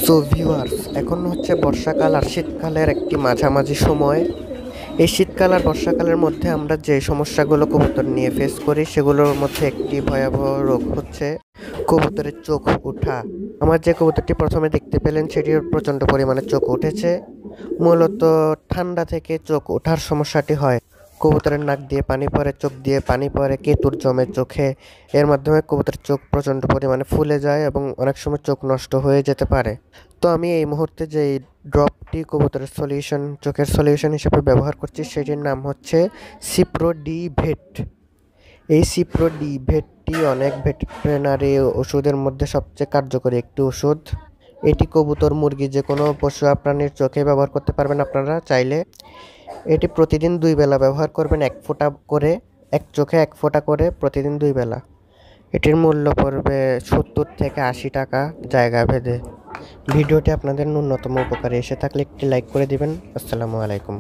So viewers, এখন হচ্ছে বর্ষাকাল আর শীতকালের একটি মাঝামাঝি সময়। এই শীতকাল আর বর্ষাকালের মধ্যে আমরা যে সমস্যাগুলো কবুতর নিয়ে ফেস করি সেগুলোর মধ্যে একটি ভয়াবহ রোগ হচ্ছে কবুতরের চোখ ওঠা। আমার যে কবুতরটি প্রথমে দেখতে পেলেন সেটির প্রচণ্ড পরিমাণে চোখ উঠেছে। মূলত ঠান্ডা থেকে চোখ ওঠার সমস্যাটি হয়। কবুতরের নাক দিয়ে পানি পড়ে, চোখ দিয়ে পানি পড়ে, কেতুর জমে চোখে। এর মাধ্যমে কবুতরের চোখ প্রচণ্ড পরিমাণে ফুলে যায় এবং অনেক সময় চোখ নষ্ট হয়ে যেতে পারে। তো আমি এই মুহূর্তে যে ড্রপটি কবুতরের সলিউশন, চোখের সলিউশন হিসেবে ব্যবহার করছি সেটির নাম হচ্ছে সিপ্রো ডি ভেট। এই সিপ্রো ডি ভেটটি অনেক ভেটেরিনারি ওষুধের মধ্যে সবচেয়ে কার্যকরী একটি ওষুধ। এটি কবুতর, মুরগি, যে কোনো পশু প্রাণীর চোখে ব্যবহার করতে পারবেন আপনারা চাইলে। এটি প্রতিদিন 2 বেলা ব্যবহার করবেন, 1 ফোঁটা করে, এক চোখে 1 ফোঁটা করে প্রতিদিন 2 বেলা। এটির মূল্য পড়বে 70 থেকে 80 টাকা জায়গা ভেদে। ভিডিওটি আপনাদের ন্যূনতম উপকারে এসে থাকলে একটি লাইক করে দিবেন। আসসালামু আলাইকুম।